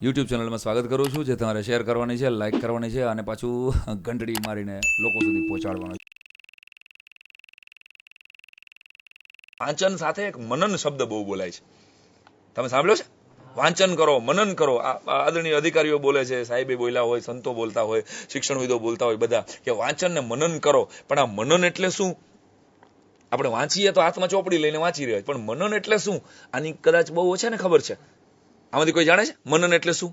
YouTube ચેનલમાં સ્વાગત કરું છું, જે તમારે શેર કરવાની છે, લાઇક કરવાની છે અને પાછું ઘંટડી મારીને લોકો સુધી પહોંચાડવાનું છે. વાંચન સાથે એક મનન શબ્દ બહુ બોલાય છે. તમે સાંભળ્યો છે? વાંચન કરો, મનન કરો. આદરણીય અધિકારીઓ બોલે છે, સાહેબે બોલ્યા હોય, સંતો બોલતા હોય, શિક્ષણવિદો બોલતા હોય, બધા કે વાંચન ને મનન કરો. પણ આ મનન એટલે શું? આપણે વાંચીએ તો હાથમાં ચોપડી લઈને વાંચી રહ્યા, પણ મનન એટલે શું? આની કદાચ બહુ ઓછા ને ખબર છે. આમાંથી કોઈ જાણે છે મનન એટલે શું?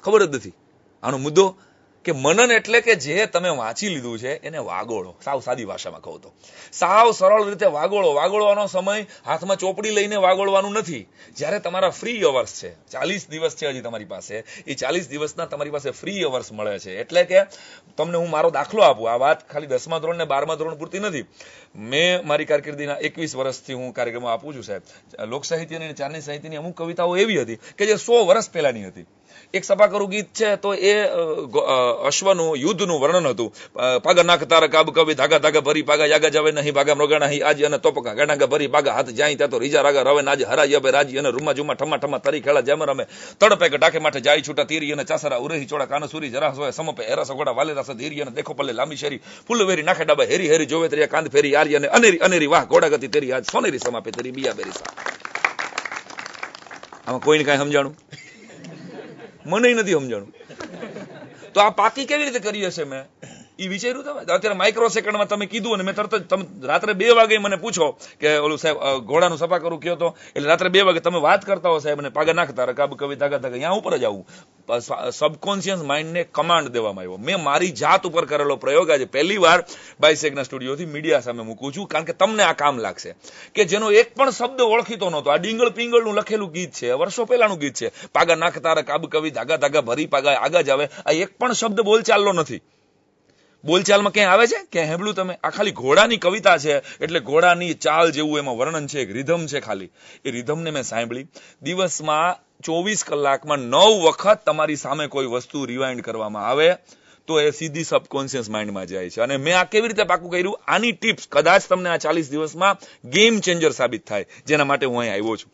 ખબર જ નથી. આનો મુદ્દો કે મનન એટલે કે જે તમે વાંચી લીધું છે એને વાગોળો. સાવ સાદી ભાષામાં કહું તો સાવ સરળ રીતે વાગોળો. વાગોળવાનો સમય હાથમાં ચોપડી લઈને વાગોળવાનું નથી. જ્યારે તમારા ફ્રી અવર્સ છે, 40 દિવસ છે હજી તમારી પાસે, એ 40 દિવસના તમારી પાસે ફ્રી અવર્સ મળે છે. એટલે કે તમને હું મારો દાખલો આપું. આ વાત ખાલી 10મા ધોરણ ને 12મા ધોરણ પૂરતી નથી. મેં મારી કારકિર્દીના 21 વર્ષથી હું કાર્યક્રમો આપું છું સાહેબ. લોક સાહિત્યની અને ચારણી સાહિત્યની અમુક કવિતાઓ એવી હતી કે જે 100 વર્ષ પહેલાની હતી. એક સભાકરું ગીત છે, તો એ અશ્વનું યુદ્ધનું વર્ણન હતું. પાગા નાખ તારા કાબ કવિ ધાગા ધાગા ભરી પાગા યાગા જાવે નહીં ભાગા મૃગા નહીં આજી અને તોપકા ગાડાગા ભરી પાગા હાથ જાય ત્યાં તો રીજા રાગા રવે નાજ હરાય અબે રાજી અને રૂમા જુમા ઠમા ઠમા તરી ખેલા જેમ રમે તડપે કે ટાકે માટે જાય છૂટા તીરી અને ચાસરા ઉરહી ચોડા કાન સુરી જરા હોય સમપે એરા સગોડા વાલે રસ ધીરી અને દેખો પલ્લે લાંબી શેરી ફૂલ વેરી નાખે ડાબા હેરી હેરી જોવે તરિયા કાંદ ફેરી આરી અને અનેરી અનેરી વાહ ઘોડા ગતિ તેરી આજ સોનેરી સમાપે તેરી બિયા બેરી સા. આમાં કોઈને કાંઈ સમજાણું? મને નથી સમજાણું. તો આ પાકી કેવી રીતે કરી હશે મેં એ વિચાર્યું. તમે અત્યારે માઇક્રો સેકન્ડમાં તમે કીધું અને મેં તરત જ તમે રાત્રે 2 વાગે મને પૂછો કે ઓલું સાહેબ ઘોડાનું સફા કરું કયો તો, એટલે રાત્રે 2 વાગે તમે વાત કરતા હો સાહેબ અને પાગા નાખતા રકાબ કવિ ધાગા ધાગા, અહીંયા ઉપર જ આવું. સબકોન્શિયસ માઇન્ડને કમાન્ડ દેવામાં આવ્યો. મેં મારી જાત ઉપર કરેલો પ્રયોગ આજે પહેલી વાર બાયસેગના સ્ટુડિયોથી મીડિયા સામે મૂકું છું, કારણ કે તમને આ કામ લાગશે કે જેનો એક પણ શબ્દ ઓળખીતો નહોતો. આ ડીંગળ પિંગળનું લખેલું ગીત છે, વર્ષો પહેલાનું ગીત છે. પાગા નાખતા રકાબ કવિ ધાગા ધાગા ભરી પાગા આગા જ આવે. આ એક પણ શબ્દ બોલચાલનો નથી. બોલચાલમાં ક્યાંય આવે છે? ક્યાંય હેબલું તમે? આ ખાલી ઘોડાની કવિતા છે, એટલે ઘોડાની ચાલ જેવું એમાં વર્ણન છે, એક રિધમ છે ખાલી. એ રિધમને મેં સાંભળી. દિવસમાં 24 કલાકમાં 9 વખત તમારી સામે કોઈ વસ્તુ રિવાઇન્ડ કરવામાં આવે તો એ સીધી સબકોન્શિયસ માઇન્ડમાં જાય છે. અને મેં આ કેવી રીતે પાકું કર્યું? આની ટિપ્સ કદાચ તમને આ 40 દિવસમાં ગેમ ચેન્જર સાબિત થાય, જેના માટે હું અહીં આવ્યો છું.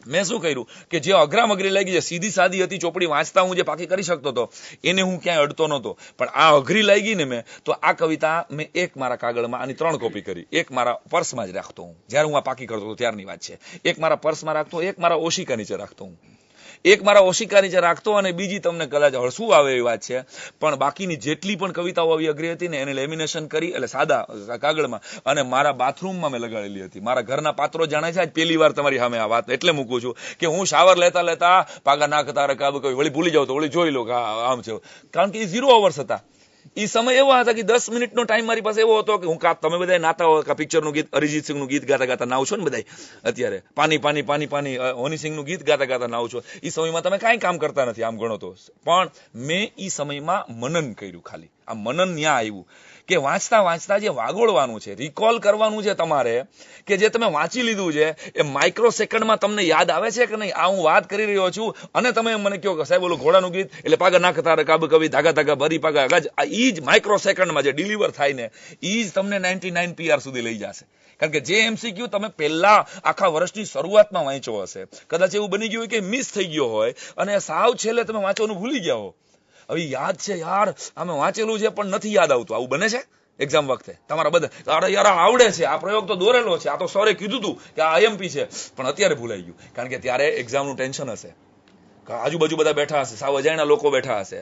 મેં શું કર્યું કે જે અઘરામ અઘરી લાગી, જે સીધી સાદી હતી, ચોપડી વાંચતા હું જે પાકી કરી શકતો હતો, એને હું ક્યાંય અડતો નહોતો. પણ આ અઘરી લાગી ને મેં, તો આ કવિતા મેં એક મારા કાગળમાં આની 3 કોપી કરી. એક મારા પર્સમાં જ રાખતો હું, જ્યારે હું આ પાકી કરતો હતો ત્યારની વાત છે. એક મારા પર્સમાં રાખતો, એક મારા ઓશિકા નીચે રાખતો હું, એક મારા ઓશિકા નીચે રાખતો, અને બીજી તમને કદાચ હળસું આવે એવી વાત છે, પણ બાકીની જેટલી પણ કવિતાઓ આવી અઘરી હતી ને એને લેમિનેશન કરી, એટલે સાદા કાગળમાં, અને મારા બાથરૂમમાં મેં લગાડેલી હતી. મારા ઘરના પાત્રો જાણે છે. આજ પહેલી વાર તમારી સામે આ વાત એટલે મૂકું છું કે હું શાવર લેતા લેતા પાગા નાખતા રકાબ કવિ વળી ભૂલી જાવ તો વળી જોઈ લો કે આમ છે, કારણ કે એ 0 અવર્સ હતા. એ સમય એવો હતા કે 10 મિનિટનો ટાઈમ મારી પાસે એવો હતો કે હું તમે બધા નાતા હો, પિક્ચરનું ગીત અરિજીત સિંહનું ગીત ગાતા ગાતા નાવ છો ને બધા અત્યારે, પાણી પાણી પાણી પાણી હની સિંહનું ગીત ગાતા ગાતા નાવ છો. એ સમયમાં તમે કાંઈ કામ કરતા નથી આમ ગણો તો, પણ મેં એ સમયમાં મનન કર્યું. ખાલી આ મનન ન્યા આવ્યું કે વાંચતા વાંચતા જે વાગોળવાનું છે, રિકોલ કરવાનું છે તમારે, કે જે તમે વાંચી લીધું છે એ માઇક્રો સેકન્ડમાં તમને યાદ આવે છે કે નહીં. આ હું વાત કરી રહ્યો છું અને તમે મને કહો કે સાહેબ ઓલું ઘોડાનું ગીત એટલે પાગા નાખતા રકાબ કવિ ધાગા ધાગા ભરી પાગા આગા જ, એ જ માઇક્રો સેકન્ડમાં જે ડિલિવર થાય ને, એ જ તમને 99 PR સુધી લઈ જશે. કારણ કે જે MCQ તમે પહેલા આખા વર્ષની શરૂઆતમાં વાંચ્યો હશે, કદાચ એવું બની ગયું હોય કે મિસ થઈ ગયો હોય અને સાવ છેલ્લે તમે વાંચવાનું ભૂલી ગયા હો. હવે યાદ છે યાર, અમે વાંચેલું છે પણ નથી યાદ આવતું. આવું બને છે એક્ઝામ વખતે તમારા બધા? અરે યાર આવડે છે, આ પ્રયોગ તો દોરેલો છે, આ તો સરે કીધું હતું કે આ IMP છે, પણ અત્યારે ભૂલાઈ ગયું. કારણ કે ત્યારે એક્ઝામનું ટેન્શન હશે, આજુબાજુ બધા બેઠા હશે, સાવ અજાણ્યા લોકો બેઠા હશે,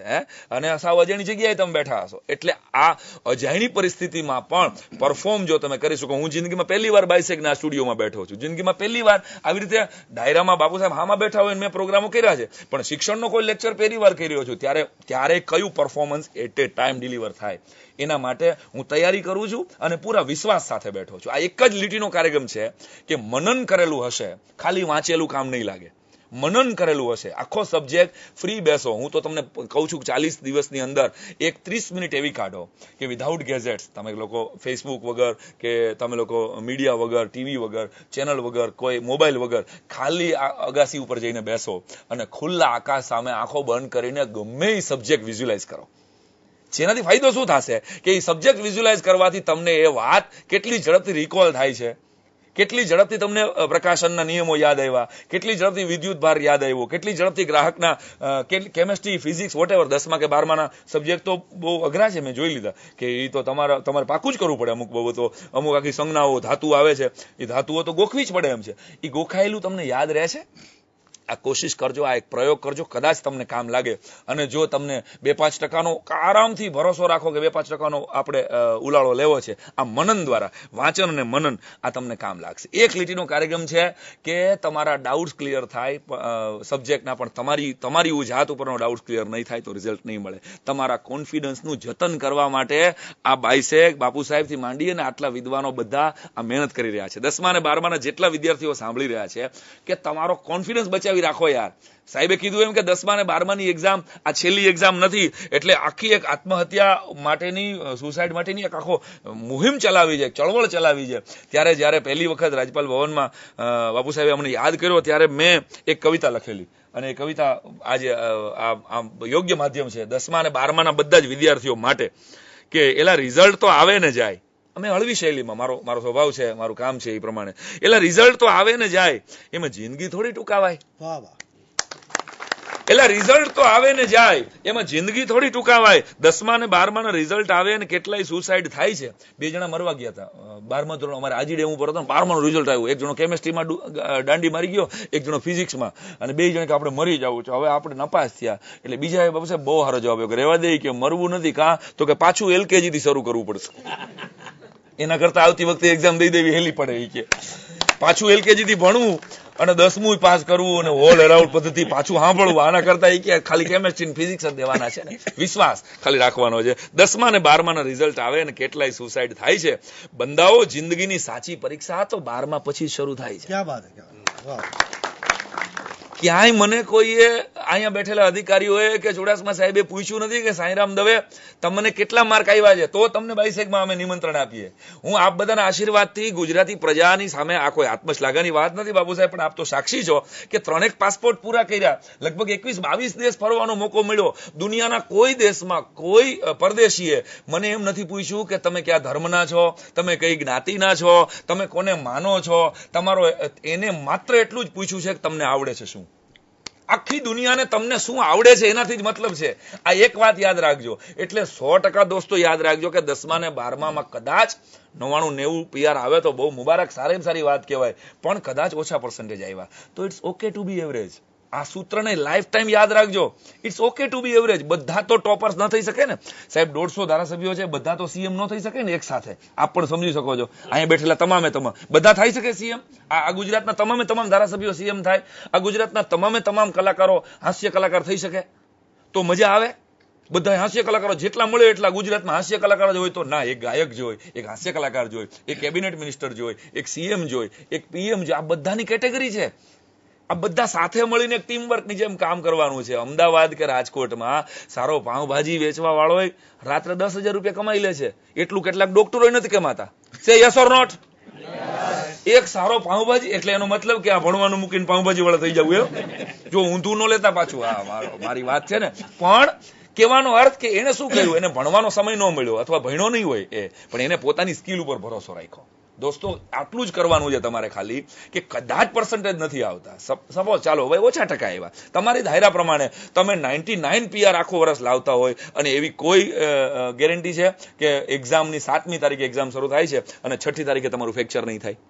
અને સાવ અજાણી જગ્યાએ તમે બેઠા હશો. એટલે આ અજાણી પરિસ્થિતિમાં પણ પરફોર્મ જો તમે કરી શકો. હું જિંદગીમાં પહેલી વાર બાયસેગના સ્ટુડિયોમાં બેઠો છું. જિંદગીમાં પહેલી વાર આવી રીતે ડાયરામાં બાપુ સાહેબ હામાં બેઠા હોય મેં પ્રોગ્રામો કર્યા છે, પણ શિક્ષણનો કોઈ લેક્ચર પહેલી વાર કર્યો છું. ત્યારે કયું performance at a time deliver થાય, એના માટે હું તૈયારી કરું છું અને પૂરા વિશ્વાસ સાથે બેઠો છું. આ એક જ લીટીનો કાર્યક્રમ છે કે મનન કરેલું હશે, ખાલી વાંચેલું કામ નહીં લાગે. મનન કરેલું હશે, આખો સબ્જેક્ટ ફ્રી બેસો. હું તો તમને કહું છું કે 40 દિવસની અંદર એક 30 મિનિટ એવી કાઢો કે વિધાઉટ ગેઝેટ્સ, તમે લોકો ફેસબુક વગર, કે તમે લોકો મીડિયા વગર, ટીવી વગર, ચેનલ વગર, કોઈ મોબાઈલ વગર, ખાલી અગાસી ઉપર જઈને બેસો અને ખુલ્લા આકાશ સામે આંખો બંધ કરીને ગમે એ સબ્જેક્ટ વિઝ્યુલાઇઝ કરો. જેનાથી ફાયદો શું થશે કે એ સબ્જેક્ટ વિઝ્યુલાઇઝ કરવાથી તમને એ વાત કેટલી ઝડપથી રિકોલ થાય છે, કેટલી ઝડપથી તમને પ્રકાશનના નિયમો યાદ આવ્યા, કેટલી ઝડપથી વિદ્યુત ભાર યાદ આવ્યો, કેટલી ઝડપથી ગ્રાહકના કેમેસ્ટ્રી, ફિઝિક્સ, વોટેવર 10મા કે 12માના સબ્જેક્ટ તો બહુ અઘરા છે, મેં જોઈ લીધા કે એ તો તમારે પાકું જ કરવું પડે. અમુક બાબતો, અમુક આખી સંજ્ઞાઓ, ધાતુ આવે છે, એ ધાતુઓ તો ગોખવી જ પડે એમ છે. એ ગોખાયેલું તમને યાદ રહે છે? આ કોશિશ કરજો, આ એક પ્રયોગ કરજો, કદાચ તમને કામ લાગે. અને જો તમને 2-5% આરામથી ભરોસો રાખો કે 2-5% આપણે ઉલાળો લેવો છે, આ મનન દ્વારા, વાંચન અને મનન, આ તમને કામ લાગશે. એક લીટીનો કાર્યક્રમ છે કે તમારા ડાઉટ્સ ક્લિયર થાય સબ્જેક્ટના, પણ તમારી જાત ઉપરનો ડાઉટ્સ ક્લિયર નહીં થાય તો રિઝલ્ટ નહીં મળે. તમારા કોન્ફિડન્સનું જતન કરવા માટે આ બાઈસેક, બાપુ સાહેબથી માંડી અને આટલા વિદ્વાનો બધા આ મહેનત કરી રહ્યા છે. 10મા અને 12માના જેટલા વિદ્યાર્થીઓ સાંભળી રહ્યા છે કે તમારો કોન્ફિડન્સ બચાવી રાખો યાર. સાહેબે કીધું એમ કે 10મા અને 12માની એક્ઝામ આ છેલ્લી એક્ઝામ નથી, એટલે આખી એક આત્મહત્યા માટેની, સુસાઇડ માટેની એક આખો મુહિમ ચલાવી છે, ચળવળ ચલાવી છે. ત્યારે જ્યારે પહેલી વખત રાજપાલ ભવનમાં બાપુ સાહેબે અમને યાદ કર્યો ત્યારે મેં એક કવિતા લખેલી, અને એ કવિતા આજે આ યોગ્ય માધ્યમ છે 10મા અને 12માના બધા જ વિદ્યાર્થીઓ માટે કે એલા રિઝલ્ટ તો આવે ને જાય. અમે હળવી શૈલીમાં, મારો સ્વભાવ છે, મારું કામ છે એ પ્રમાણે, એટલે રિઝલ્ટ તો આવે ને જાય, એમાં જિંદગી થોડી ટૂંકાવાય. એટલે રિઝલ્ટ તો આવે ને જાય, એમાં જિંદગી થોડી ટૂંકાવાય. 10મા અને 12માના રિઝલ્ટ આવે ને કેટલાય સુસાઇડ થાય છે. 2 જણા મરવા ગયા હતા 12મા ધોરણ, અમારે આજી ડેમ ઉપર હતો, 12માનું રિઝલ્ટ આવ્યું. એક જણો કેમેસ્ટ્રીમાં દાંડી મારી ગયો, એક જણો ફિઝિક્સમાં, અને 2 જણ કે આપણે મરી જવું છે, હવે આપણે નપાસ થયા. એટલે બીજા બાબુ સાહેબ બહુ સારો જવાબ આવ્યો કે રહેવા દે, કે મરવું નથી, કાં તો કે પાછું LKG થી શરૂ કરવું પડશે. એના કરતા આવતી વખતે એક્ઝામ દઈ દેવી હેલી પડે. એ કે પાછું LKG થી ભણવું અને 10મું પાસ કરવું અને હોલ અરાઉન્ડ પદ્ધતિ પાછું સાંભળવું, આના કરતા એ કે ખાલી કેમેસ્ટ્રી ફિઝિક્સ જ દેવાના છે ને, વિશ્વાસ ખાલી રાખવાનો છે. 10મા અને 12માના રિઝલ્ટ આવે ને કેટલાય સુસાઇડ થાય છે. બંદાઓ, જિંદગીની સાચી પરીક્ષા તો 12મા પછી શરૂ થાય છે. ક્યાં વાત છે. ક્યાંય મને કોઈએ અહીંયા બેઠેલા અધિકારીઓએ કે ચુડાસમા સાહેબે પૂછ્યું નથી કે સાંઈરામ દવે તમને કેટલા માર્ક આવ્યા છે, તો તમને 22 અમે નિમંત્રણ આપીએ. હું આપ બધાના આશીર્વાદથી ગુજરાતી પ્રજાની સામે, આ કોઈ આત્મશ્લાઘાની વાત નથી બાબુ સાહેબ, પણ આપ તો સાક્ષી છો કે 3 પાસપોર્ટ પૂરા કર્યા, લગભગ 21-22 દેશ ફરવાનો મોકો મળ્યો. દુનિયાના કોઈ દેશમાં કોઈ પરદેશીએ મને એમ નથી પૂછ્યું કે તમે કયા ધર્મના છો, તમે કઈ જ્ઞાતિના છો, તમે કોને માનો છો, તમારો, એને માત્ર એટલું જ પૂછ્યું છે કે તમને આવડે છે શું. આખી દુનિયાને તમને શું આવડે છે એનાથી જ મતલબ છે. આ એક વાત યાદ રાખજો. એટલે 100% દોસ્તો યાદ રાખજો કે 10મા અને 12મામાં કદાચ 99-90 PR આવે તો બહુ મુબારક, સારામાં સારી વાત કહેવાય, પણ કદાચ ઓછા પર્સન્ટેજ આવ્યા તો it's okay to be average. આ સૂત્રને લાઈફ ટાઈમ યાદ રાખજો. It's okay to be average. બધા તો ટોપર્સ ન થઈ શકે ને સાહેબ. 150 ધારાસભ્યો છે, બધા તો CM ન થઈ શકે ને એક સાથે. આપ પણ સમજી શકો છો, અહીંયા બેઠેલા તમામે બધા થઈ શકે CM. આ ગુજરાતના તમામે તમામ ધારાસભ્યો CM થાય, આ ગુજરાતના તમામે તમામ કલાકારો હાસ્ય કલાકાર થઈ શકે તો મજા આવે. બધા હાસ્ય કલાકારો જેટલા મળે એટલા ગુજરાતમાં હાસ્ય કલાકાર જ હોય તો ના, એક ગાયક જોઈ, એક હાસ્ય કલાકાર જોઈ, એક કેબિનેટ મિનિસ્ટર જોઈ, એક CM જોઈ, એક PM જોઈ. આ બધાની કેટેગરી છે. આ બધા સાથે મળીને એક ટીમ વર્કની જેમ કામ કરવાનું છે. અમદાવાદ કે રાજકોટમાં સારો પાઉંભાજી વેચવા વાળો રાત્રે 10,000 રૂપિયા કમાઈ લે છે, એટલું કેટલાક ડોક્ટરો નથી કમાતા. Say yes or not? એક સારો પાઉંભાજી, એટલે એનો મતલબ કે આ ભણવાનું મૂકીને પાઉંભાજી વાળા થઈ જવું એમ. જો ઊંધું ન લેતા પાછું, મારી વાત છે ને. પણ કહેવાનો અર્થ કે એને શું કર્યું, એને ભણવાનો સમય ન મળ્યો અથવા ભણ્યો નહીં હોય પણ એને પોતાની સ્કિલ ઉપર ભરોસો રાખ્યો. દોસ્તો આટલું જ કરવાનું છે તમારે, ખાલી કે કદાચ પર્સન્ટેજ નથી આવતા, સપોઝ ચાલો ભાઈ ઓછા ટકા આવ્યા, તમારી ધાયરા પ્રમાણે તમે 99 PR આખો વર્ષ લાવતા હોય અને એવી કોઈ ગેરંટી છે કે એક્ઝામની 7મી તારીખે એક્ઝામ શરૂ થાય છે અને 6ઠી તારીખે તમારું ફ્રેક્ચર નહીં થાય?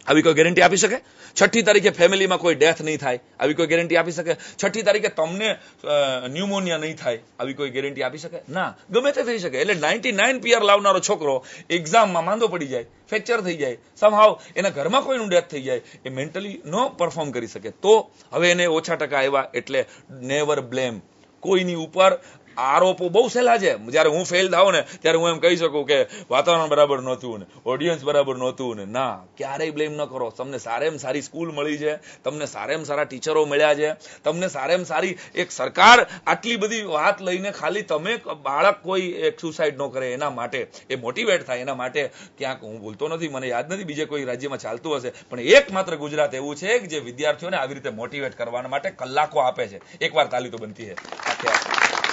આવી કોઈ ગેરંટી આપી શકે? 6ઠી તારીખે ફેમિલીમાં કોઈ ડેથ નહીં થાય? આવી કોઈ ગેરંટી આપી શકે? 6ઠી તારીખે તમને ન્યુમોનિયા નહીં થાય? આવી કોઈ ગેરંટી આપી શકે? ના, ગમે તે થઈ શકે. એટલે 99 PR લાવનારો છોકરો એક્ઝામમાં માંદો પડી જાય, ફ્રેક્ચર થઈ જાય, સમહાવ એના ઘરમાં કોઈનું ડેથ થઈ જાય, એ મેન્ટલી ન પરફોર્મ કરી શકે. તો હવે એને ઓછા ટકા આવ્યા એટલે નેવર બ્લેમ. કોઈની ઉપર આરોપો બહુ સહેલા છે. જયારે હું ફેલ થાઉં ને ત્યારે હું એમ કહી શકું કે વાતાવરણ બરાબર નહોતું ને ઓડિયન્સ બરાબર નહોતું ને. ના, ક્યારેય બ્લેમ ન કરો. તમને સારામાં સારી સ્કૂલ મળી છે, તમને સારામાં સારા ટીચરો મળ્યા છે, તમને સારામાં સારી એક સરકાર આટલી બધી વાત લઈને ખાલી તમે બાળક કોઈ એક સુસાઇડ ન કરે એના માટે એ મોટિવેટ થાય, એના માટે ક્યાંક, હું ભૂલતો નથી, મને યાદ નથી બીજે કોઈ રાજ્યમાં ચાલતું હશે, પણ એકમાત્ર ગુજરાત એવું છે કે જે વિદ્યાર્થીઓને આવી રીતે મોટિવેટ કરવા માટે કલાકો આપે છે. એકવાર તાલી તો બનતી છે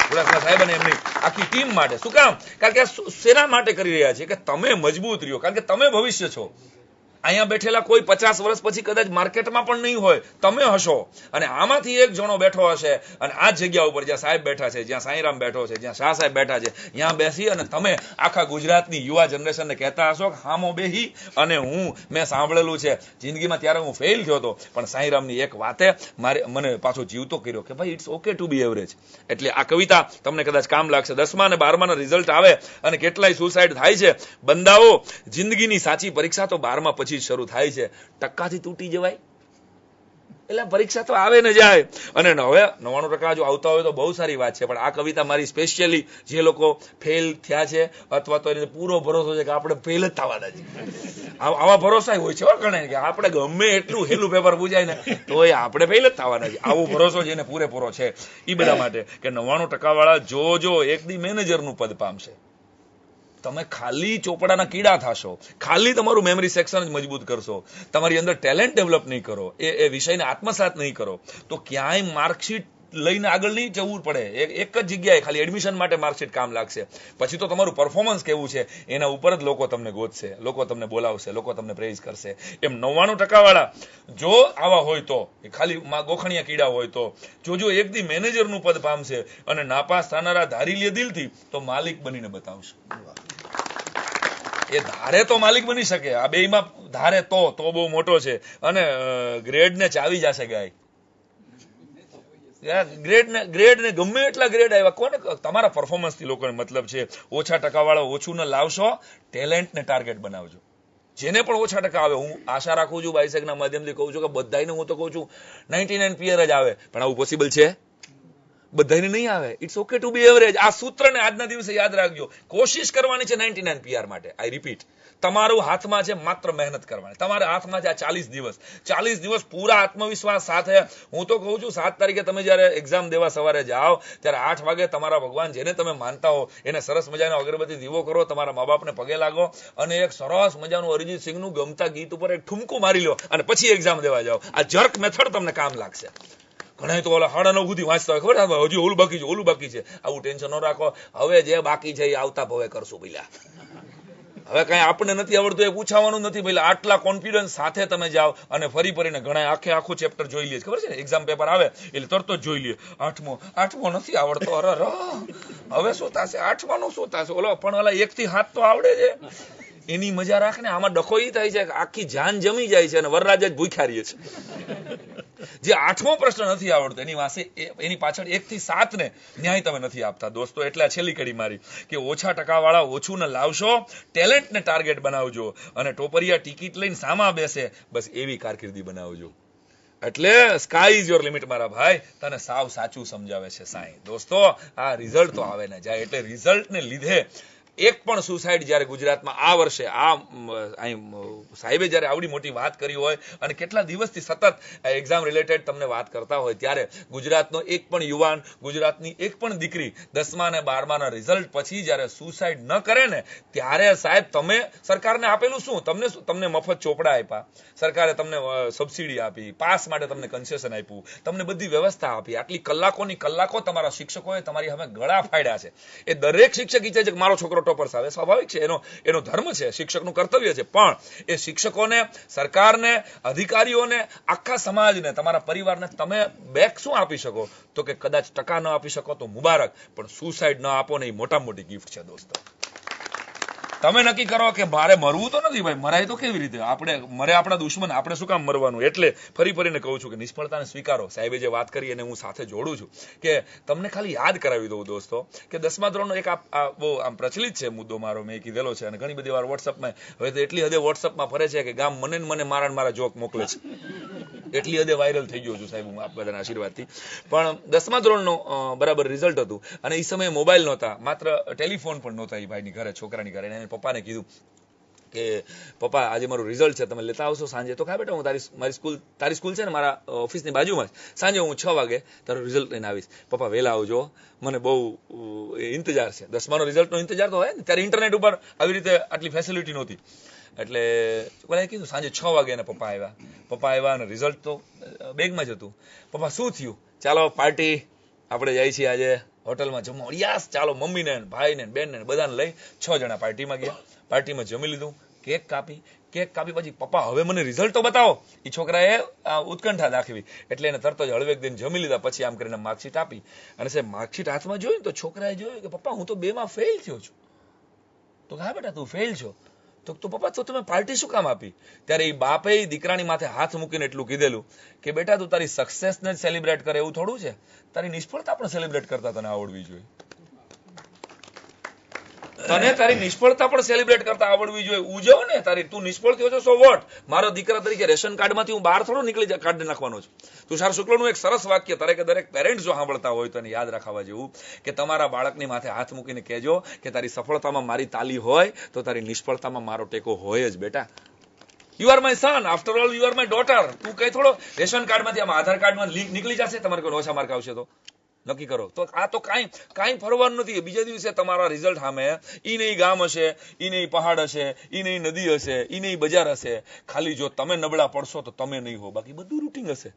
ચુડાસમા સાહેબ અને એમની આખી ટીમ માટે. શું કામ? કારણ કે શેના માટે કરી રહ્યા છે કે તમે મજબૂત રહ્યો, કારણ કે તમે ભવિષ્ય છો. અહીંયા બેઠેલા કોઈ 50 વર્ષ પછી કદાચ માર્કેટમાં પણ નહીં હોય, તમે હશો. અને આમાંથી એક જણો બેઠો હશે અને આ જગ્યા ઉપર જ્યાં સાહેબ બેઠા છે, જ્યાં સાંઈરામ બેઠો છે, જ્યાં શાહ સાહેબ બેઠા છે, ત્યાં બેસી અને તમે આખા ગુજરાતની યુવા જનરેશનને કહેતા હશો કે હામો બેહી અને મેં સાંભળેલું છે જિંદગીમાં, ત્યારે હું ફેલ થયો હતો પણ સાંઈરામની એક વાતે મને પાછો જીવતો કર્યો કે ભાઈ it's okay to be average. એટલે આ કવિતા તમને કદાચ કામ લાગશે. 10મા અને 12માના રિઝલ્ટ આવે અને કેટલાય સુસાઇડ થાય છે. બંદાઓ, જિંદગીની સાચી પરીક્ષા તો 12મા પછી શરૂ થાય છે. ટક્કાથી તૂટી જવાય એટલે પરીક્ષા તો આવે ને જાય. અને હવે 99% જો આવતા હોય તો બહુ સારી વાત છે, પણ આ કવિતા મારી સ્પેશિયલી જે લોકો ફેલ થયા છે અથવા તો એને પૂરો ભરોસો છે કે આપણે ફેલ જ થવાના છે, આવા ભરોસા હોય છે ઘણા કે આપણે ગમે એટલું હેલું પેપર પૂજાય ને તો એ આપણે ફેલ જ થવાના છે. આવો ભરોસો જેને પૂરેપૂરો છે એ બધા માટે કે 99% વાળા જો એક દી મેનેજરનું પદ પામશે. તમે ખાલી ચોપડાના કીડા થશો, ખાલી તમારું મેમરી સેક્શન જ મજબૂત કરશો, તમારી અંદર ટેલેન્ટ ડેવલપ નહીં કરો, એ વિષયને આત્મસાત નહીં કરો, તો ક્યાંય માર્કશીટ લઈને આગળ નહીં જવું પડે. એક જ જગ્યાએ ખાલી એડમિશન માટે માર્કશીટ કામ લાગશે. પછી તો તમારું પરફોર્મન્સ કેવું છે એના ઉપર જ લોકો તમને ગોતશે, લોકો તમને બોલાવશે, લોકો તમને પ્રેઝ કરશે. એમ 99% વાળા જો આવા હોય તો, ખાલી ગોખણિયા કીડા હોય તો જો એક દી મેનેજરનું પદ પામશે અને નાપાસ થનારા ધારી લે દિલથી તો માલિક બનીને બતાવશે. એ ધારે તો માલિક બની શકે, આ બેયમાં ધારે તો બહુ મોટો છે. અને ગ્રેડ ને ચાવી જશે ગાય. ગ્રેડ ને ગમે એટલા ગ્રેડ આવ્યા, કોને તમારા પરફોર્મન્સ થી લોકોને મતલબ છે. ઓછા ટકાવાળા ઓછું ન લાવશો, ટેલેન્ટ ને ટાર્ગેટ બનાવજો. જેને પણ ઓછા ટકા આવે, હું આશા રાખું છું બાયસેકના માધ્યમથી કહું છું કે બધાને હું તો કહું છું 99 પીયર જ આવે, પણ આવું પોસિબલ છે? બધાને નહીં આવે. It's okay to be average. આ સૂત્રને આજના દિવસે યાદ રાખજો. કોશિશ કરવાની છે 99 પીઆર માટે. આઈ રિપીટ, તમારું હાથમાં છે માત્ર મહેનત કરવાની. તમારા હાથમાં છે આ 40 દિવસ પૂરા આત્મવિશ્વાસ સાથે. હું તો કહું છું 7 તારીખે તમે જયારે એક્ઝામ દેવા સવારે જાઓ ત્યારે 8 વાગે તમારા ભગવાન જેને તમે માનતા હો એને સરસ મજાનો અગરબત્તી દીવો કરો, તમારા મા બાપને પગે લાગો અને એક સરસ મજાનું અરિજીત સિંહનું ગમતા ગીત ઉપર એક ઠુમકું મારી લો અને પછી એક્ઝામ દેવા જાઓ. આ જર્ક મેથડ તમને કામ લાગશે. ઘણા તો ઓલા 9:30 સુધી વાંચતા હોય, ખબર હજી ઓલું બાકી છે. આવું ટેન્શન ન રાખો. હવે જે બાકી છે એ આવતા ભવે કરશું પેલા. હવે કઈ આપણે નથી આવડતું એ પૂછવાનું નથી પેલા. આટલા કોન્ફિડન્સ સાથે તમે જાઓ અને ફરીને ઘણા આખું ચેપ્ટર જોઈ લે. ખબર છે ને, એક્ઝામ પેપર આવે એટલે તરત જ જોઈ લે. આઠમો નથી આવડતો, અરે હવે શું થશે, 8માનું શું થશે. પણ ઓલા 1 થી 7 તો આવડે છે. એની મજા રાખ ને. આમાં ડખો ઈ થાય છે કે આખી જાન જમી જાય છે અને વરરાજા જ ભૂખ્યા રહીએ છે. જે 8મો પ્રશ્ન નથી આવડતો એની પાછળ 1 થી 7 ને ન્યાય તમે નથી આપતા દોસ્તો. એટલે આ છેલ્લી કડી મારી કે ઓછા ટકાવાળા ઓછું ને લાવશો, ટેલેન્ટ ને ટાર્ગેટ બનાવજો અને ટોપરિયા ટિકિટ લઈને સામા બેસે, બસ એવી કારકિર્દી બનાવજો. એટલે સ્કાય ઇઝ યોર લિમિટ મારા ભાઈ. તને સાવ સાચું સમજાવે છે સાંઈ. દોસ્તો, આ રિઝલ્ટ તો આવે ને જાય. એટલે રિઝલ્ટ ને લીધે એક પણ સુસાઇડ જ્યારે ગુજરાતમાં આ વર્ષે સાહેબે જ્યારે આવડી મોટી વાત કરી હોય અને કેટલા દિવસથી સતત એક્ઝામ રિલેટેડ તમને વાત કરતા હોય, ત્યારે ગુજરાતનો એક પણ યુવાન, ગુજરાતની એક પણ દીકરી 10મા અને 12માના રિઝલ્ટ પછી જ્યારે સુસાઇડ ન કરે ને, ત્યારે સાહેબ તમે સરકારને આપેલું શું? તમને મફત ચોપડા આપ્યા, સરકારે તમને સબસિડી આપી, પાસ માટે તમને કન્સેશન આપ્યું, તમને બધી વ્યવસ્થા આપી. આટલી કલાકો તમારા શિક્ષકોએ તમારી સામે ગળા ફાડ્યા છે. એ દરેક શિક્ષક ઈચ્છે છે કે મારો છોકરો ટોપર્સ આવે. સ્વાભાવિક છે, એનો ધર્મ છે, શિક્ષકનું કર્તવ્ય છે. પણ એ શિક્ષકોને, સરકારને, અધિકારીઓને, આખા સમાજને, તમારા પરિવારને તમે બેક શું આપી શકો? તો કે કદાચ ટકા ન આપી શકો તો મુબારક, પણ સુસાઇડ ન આપો ને એ મોટામાં મોટી ગિફ્ટ છે દોસ્તો. તમે નક્કી કરો કે મારે મરવું તો નથી ભાઈ, મરાય તો કેવી રીતે? મરે આપણા દુશ્મન, આપણે શું કામ મરવાનું? એટલે ફરીને કહું છું કે નિષ્ફળતાને સ્વીકારો. સાહેબે જે વાત કરી એને હું સાથે જોડું છું કે તમને ખાલી યાદ કરાવી દઉં દોસ્તો કે 10મા ધોરણનો એક બહુ આમ પ્રચલિત છે મુદ્દો મારો, મેં કીધેલો છે અને ઘણી બધી વાર વોટ્સઅપમાં, હવે તો એટલી હદે વોટ્સઅપમાં ફરે છે કે ગામ મને મારા જોક મોકલે છે. એટલી હદે વાયરલ થઈ ગયો છું સાહેબ હું આપ બધાના આશીર્વાદથી. પણ 10મા ધોરણનો બરાબર રિઝલ્ટ હતું અને એ સમયે મોબાઈલ નહોતા, માત્ર ટેલિફોન પણ નહોતા એ ભાઈની ઘરે, છોકરાની ઘરે. એને પપ્પાને કીધું કે પપ્પા આજે મારું રિઝલ્ટ છે, તમે લેતા આવશો સાંજે? તો હા બેટા, હું તારી સ્કૂલ છે ને મારા ઓફિસની બાજુમાં જ, સાંજે હું 6 વાગે તારું રિઝલ્ટ લઈને આવીશ. પપ્પા વહેલા આવજો, મને બહુ ઇંતજાર છે. 10માનો રિઝલ્ટનો ઇંતજાર તો હોય ને, ત્યારે ઇન્ટરનેટ ઉપર આવી રીતે આટલી ફેસિલિટી નહોતી. એટલે મને કીધું સાંજે 6 વાગે એને પપ્પા આવ્યા અને રિઝલ્ટ તો બેગમાં જ હતું. પપ્પા શું થયું? ચાલો પાર્ટી, આપણે જાય છીએ આજે હોટલમાં જમવા. યસ, ચાલો. મમ્મીને, ભાઈને, બેનને બધાને લઈ 6 જણા પાર્ટીમાં ગયા. પાર્ટીમાં જમી લીધું, કેક કાપી પછી પપ્પા હવે મને રિઝલ્ટ તો બતાવો. એ છોકરાએ ઉત્કંઠા દાખવી એટલે એને તરત જ હળવેક દઈને જમી લીધા. પછી આમ કરીને માર્કશીટ આપી અને સાહેબ માર્કશીટ હાથમાં જોયું તો છોકરાએ જોયું કે પપ્પા હું તો 2 માં ફેલ થયો છું. તો હા બેટા તું ફેલ છો. તો પપ્પા તો તમે પાર્ટી શું કામ આપી? ત્યારે એ બાપે દીકરાની માથે હાથ મૂકીને એટલું કીધેલું કે બેટા તું તારી સક્સેસને જ સેલિબ્રેટ કરે એવું થોડું છે, તારી નિષ્ફળતા પણ સેલિબ્રેટ કરતા તને આવડવી જોઈએ. તને તારી નિષ્ફળતા પણ સેલિબ્રેટ કરતા આવડવી જોઈએ. ઉજવ ને તારી, તું નિષ્ફળ થયો છો સો વોટ. મારો દીકરા તરીકે રેશન કાર્ડમાંથી હું બહાર થોડો નીકળી કાઢી નાખવાનો છું. તુષાર શુક્લનું એક સરસ વાક્ય દરેક પેરેન્ટ જો સાંભળતા હોય તો એને યાદ રાખવા જેવું કે તમારા બાળકની માથે હાથ મૂકીને કહેજો કે તારી સફળતામાં મારી તાલી હોય તો તારી નિષ્ફળતામાં મારો ટેકો હોય જ બેટા. You are my son, after all you are my daughter. તું કઈ થોડો રેશન કાર્ડમાંથી આમ આધાર કાર્ડમાં લિંક નીકળી જશે તમારે કોઈ ઓછા માર્ક આવશે તો નક્કી કરો. તો આ તો કાંઈ ફરવાનું નથી. બીજા દિવસે તમારા રિઝલ્ટ સામે ઈ નહીં ગામ હશે, ઈ નહીં પહાડ હશે, ઈ નહીં નદી હશે, ઈ નહીં બજાર હશે. ખાલી જો તમે નબળા પડશો તો તમે નહીં હો, બાકી બધું રૂટિંગ હશે.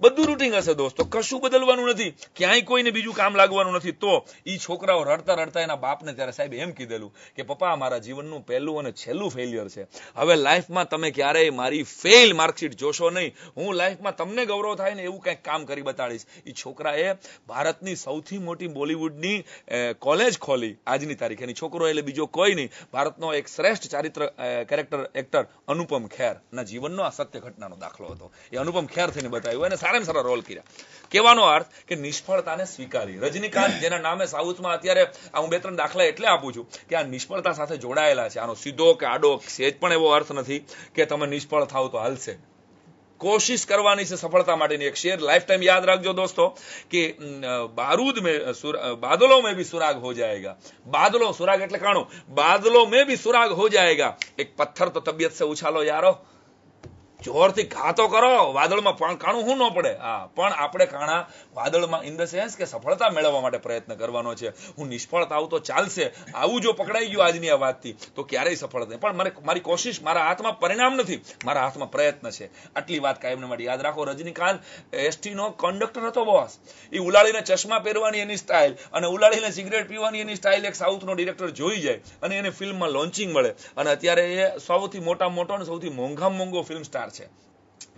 બધું રૂટિંગ હશે દોસ્તો, કશું બદલવાનું નથી, ક્યાંય કોઈને બીજું કામ લાગવાનું નથી. તો ઈ છોકરાઓ રડતા રડતા એના બાપને ત્યારે સાહેબ એમ કીધેલું કે પપ્પા મારા જીવનનું પહેલું અને છેલ્લું ફેલિયર છે. હવે લાઈફમાં તમે ક્યારેય મારી ફેલ માર્કશીટ જોશો નહીં. હું લાઈફમાં તમને ગૌરવ થાય ને એવું કંઈક કામ કરી બતાડીશ. ઈ છોકરાએ ભારતની સૌથી મોટી બોલિવૂડની કોલેજ ખોલી આજની તારીખે. એની છોકરો એટલે બીજો કોઈ નહીં, ભારતનો એક શ્રેષ્ઠ ચારિત્ર એક્ટર અનુપમ ખેર ના જીવનનો આ સત્ય ઘટનાનો દાખલો હતો. એ અનુપમ ખેર થઈને બતાવ્યું અને સારામાં સારા રોલ કર્યા. કહેવાનો અર્થ કે નિષ્ફળતાને સ્વીકારી. રજનીકાંત જેના નામે સાઉથમાં અત્યારે હું 2-3 દાખલા એટલે આપું છું કે આ નિષ્ફળતા સાથે જોડાયેલા છે. આનો સીધો કે આડો સેજ પણ એવો અર્થ નથી કે તમે નિષ્ફળ થાવ તો હાલશે. कोशिश करवानी से सफलता माटेनी एक शेर लाइफ टाइम याद रखजो दोस्तों कि बादलों में भी सुराग हो जाएगा. बादलों सुराग એટલે કાણું, बादलों में भी सुराग हो जाएगा. एक पत्थर तो तबियत से उछालो यारो, જોરથી ઘા તો કરો, વાદળમાં કાણું શું ન પડે. હા, પણ આપણે કાણા વાદળમાં ઇન ધ સેન્સ કે સફળતા મેળવવા માટે પ્રયત્ન કરવાનો છે. હું નિષ્ફળ થાવ તો ચાલશે, આવું જો પકડાઈ ગયું આજની આ વાતથી તો ક્યારેય સફળ નહીં. પણ મારી કોશિશ, મારા હાથમાં પરિણામ નથી, મારા હાથમાં પ્રયત્ન છે. આટલી વાત કાયમને માટે યાદ રાખો. રજનીકાંત એસટી નો કંડક્ટર હતો બોસ. એ ઉલાળીને ચશ્મા પહેરવાની એની સ્ટાઇલ અને ઉલાળીને સિગરેટ પીવાની એની સ્ટાઇલ એક સાઉથનો ડિરેક્ટર જોઈ જાય અને એને ફિલ્મમાં લોન્ચિંગ મળે અને અત્યારે એ સૌથી મોટો અને સૌથી મોંઘો ફિલ્મ સ્ટાર છે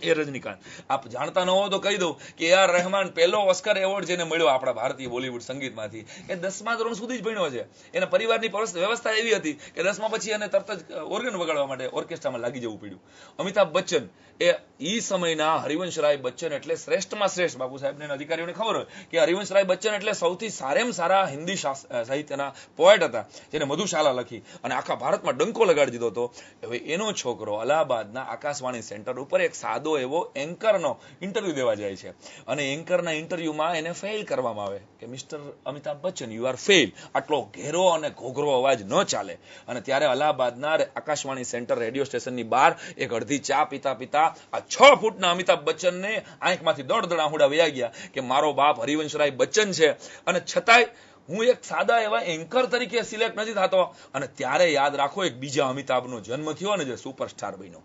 એ રજનીકાંત. આપ જાણતા ન હો તો કહી દઉં કે A.R. રહેમાન પહેલો ઓસ્કર એવોર્ડ જેને મળ્યો આપણા ભારતીય બોલિવૂડ સંગીતમાંથી એ 10મા ધોરણ સુધી જ ભણ્યો છે. એના પરિવારની વ્યવસ્થા એવી હતી કે 10મા પછી એને તરત જ ઓર્ગન વગાડવા માટે ઓર્કેસ્ટ્રામાં લાગી જવું પડ્યું. અમિતાભ બચ્ચન એ સમયના હરિવંશરાય બચ્ચન એટલે શ્રેષ્ઠમાં શ્રેષ્ઠ. બાપુ સાહેબને અધિકારીઓને ખબર હોય કે હરિવંશરાય બચ્ચન એટલે સૌથી સારામાં સારા હિન્દી સાહિત્યના પોએટ હતા જેને મધુશાલા લખી અને આખા ભારતમાં ડંકો લગાડી દીધો હતો. હવે એનો છોકરો અલ્હાબાદના આકાશવાણી સેન્ટર ઉપર એક સાદો એવો એન્કરનો ઇન્ટરવ્યુ દેવા જાય છે અને એન્કરના ઇન્ટરવ્યુમાં એને ફેલ કરવામાં આવે કે mister Amitabh Bachchan you are fail. આટલો ઘેરો અને ઘોઘરો અવાજ ન ચાલે. અને ત્યારે અલ્હાબાદના આકાશવાણી સેન્ટર રેડિયો સ્ટેશનની બહાર એક અડધી ચા પીતા આ 6 ફૂટના અમિતાભ બચ્ચનને આંખમાંથી દડ આહુડા વયા ગયા કે મારો બાપ હરિવંશરાય બચ્ચન છે અને છતાંય હું એક સાદા એવા એન્કર તરીકે સિલેક્ટ નથી થતો. અને ત્યારે યાદ રાખો એક બીજા અમિતાભનો જન્મ થયો અને જે સુપરસ્ટાર બન્યો.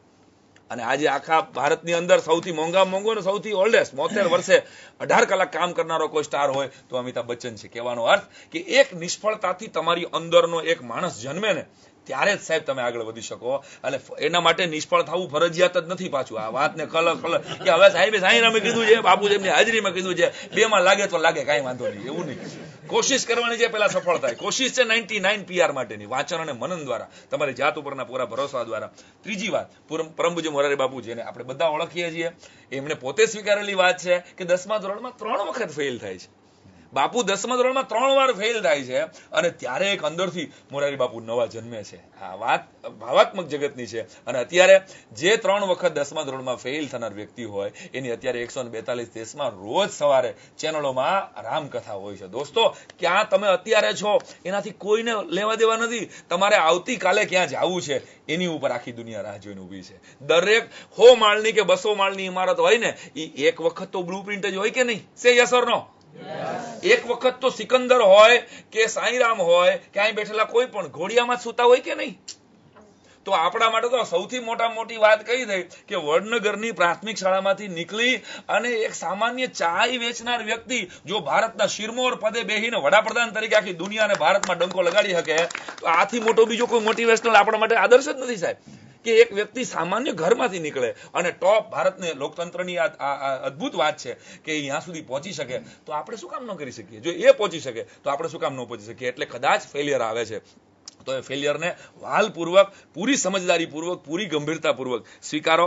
અને આજે આખા ભારતની અંદર સૌથી મોંઘો અને સૌથી ઓલ્ડેસ્ટ 72 વર્ષે 18 કલાક કામ કરનારો કોઈ સ્ટાર હોય તો અમિતાભ બચ્ચન છે. કહેવાનો અર્થ કે એક નિષ્ફળતાથી તમારી અંદરનો એક માણસ જન્મે ને ત્યારે જ સાહેબ તમે આગળ વધી શકો. અને એના માટે નિષ્ફળ થવું ફરજિયાત જ નથી. પાછું આ વાતને કલર કે હવે સાહેબે સાંઈરામે કીધું છે, બાપુ એમની હાજરીમાં કીધું છે, 2માં લાગે તો લાગે, કાંઈ વાંધો નહીં, એવું નહીં. કોશિશ કરવાની છે, પહેલા સફળ થાય. કોશિશ છે 99 PR માટેની, વાંચન અને મનન દ્વારા, તમારી જાત ઉપરના પૂરા ભરોસા દ્વારા. ત્રીજી વાત, પરમ પૂજ્ય મોરારી બાપુ જેને આપણે બધા ઓળખીએ છીએ, એમને પોતે સ્વીકારેલી વાત છે કે 10મા ધોરણમાં 3 વખત ફેલ થાય છે. બાપુ 10મા ધોરણમાં 3 વાર ફેલ થાય છે અને ત્યારે એક અંદરથી મોરારી બાપુ નવા જન્મે છે. આ વાત ભાવાત્મક જગતની છે. અને અત્યારે જે 3 વખત 10મા ધોરણમાં ફેલ થનાર વ્યક્તિ હોય એની અત્યારે 142 દેશમાં રોજ સવારે ચેનલોમાં રામકથા હોય છે. દોસ્તો, ક્યાં તમે અત્યારે છો એનાથી કોઈને લેવા દેવા નથી. તમારે આવતીકાલે ક્યાં જવું છે એની ઉપર આખી દુનિયા રાહ જોઈને ઊભી છે. દરેક 100 માળની કે 200 માળની ઇમારત હોય ને એ એક વખત તો બ્લુપ્રિન્ટ જ હોય કે નહીં? સે યસ ઓર નો? એક વખત તો સિકંદર હોય કે સાંઈરામ હોય કે અહીં બેઠેલા કોઈ પણ ઘોડિયામાં સૂતા હોય કે નહીં? તો આપણા માટે તો સૌથી મોટી વાત કઈ થઈ કે વડનગરની પ્રાથમિક શાળામાંથી નીકળી અને એક સામાન્ય ચાય વેચનાર વ્યક્તિ જો ભારતના શિરમોર પદે બેહીને વડાપ્રધાન તરીકે આખી દુનિયા અને ભારતમાં ડંકો લગાડી શકે તો આથી મોટો બીજો કોઈ મોટિવેશનલ આપણા માટે આદર્શ જ નથી સાહેબ કે એક વ્યક્તિ સામાન્ય ઘરમાંથી નીકળે અને ટોપ ભારતને લોકતંત્રની આ અદ્ભુત વાત છે કે અહીંયા સુધી પહોંચી શકે તો આપણે શું કામ ન કરી શકીએ જો એ પહોંચી શકે તો આપણે શું કામ ન પહોંચી શકીએ એટલે કદાચ ફેલિયર આવે છે તો એ ફેલિયરને વાલપૂર્વક પૂરી સમજદારીપૂર્વક પૂરી ગંભીરતાપૂર્વક સ્વીકારો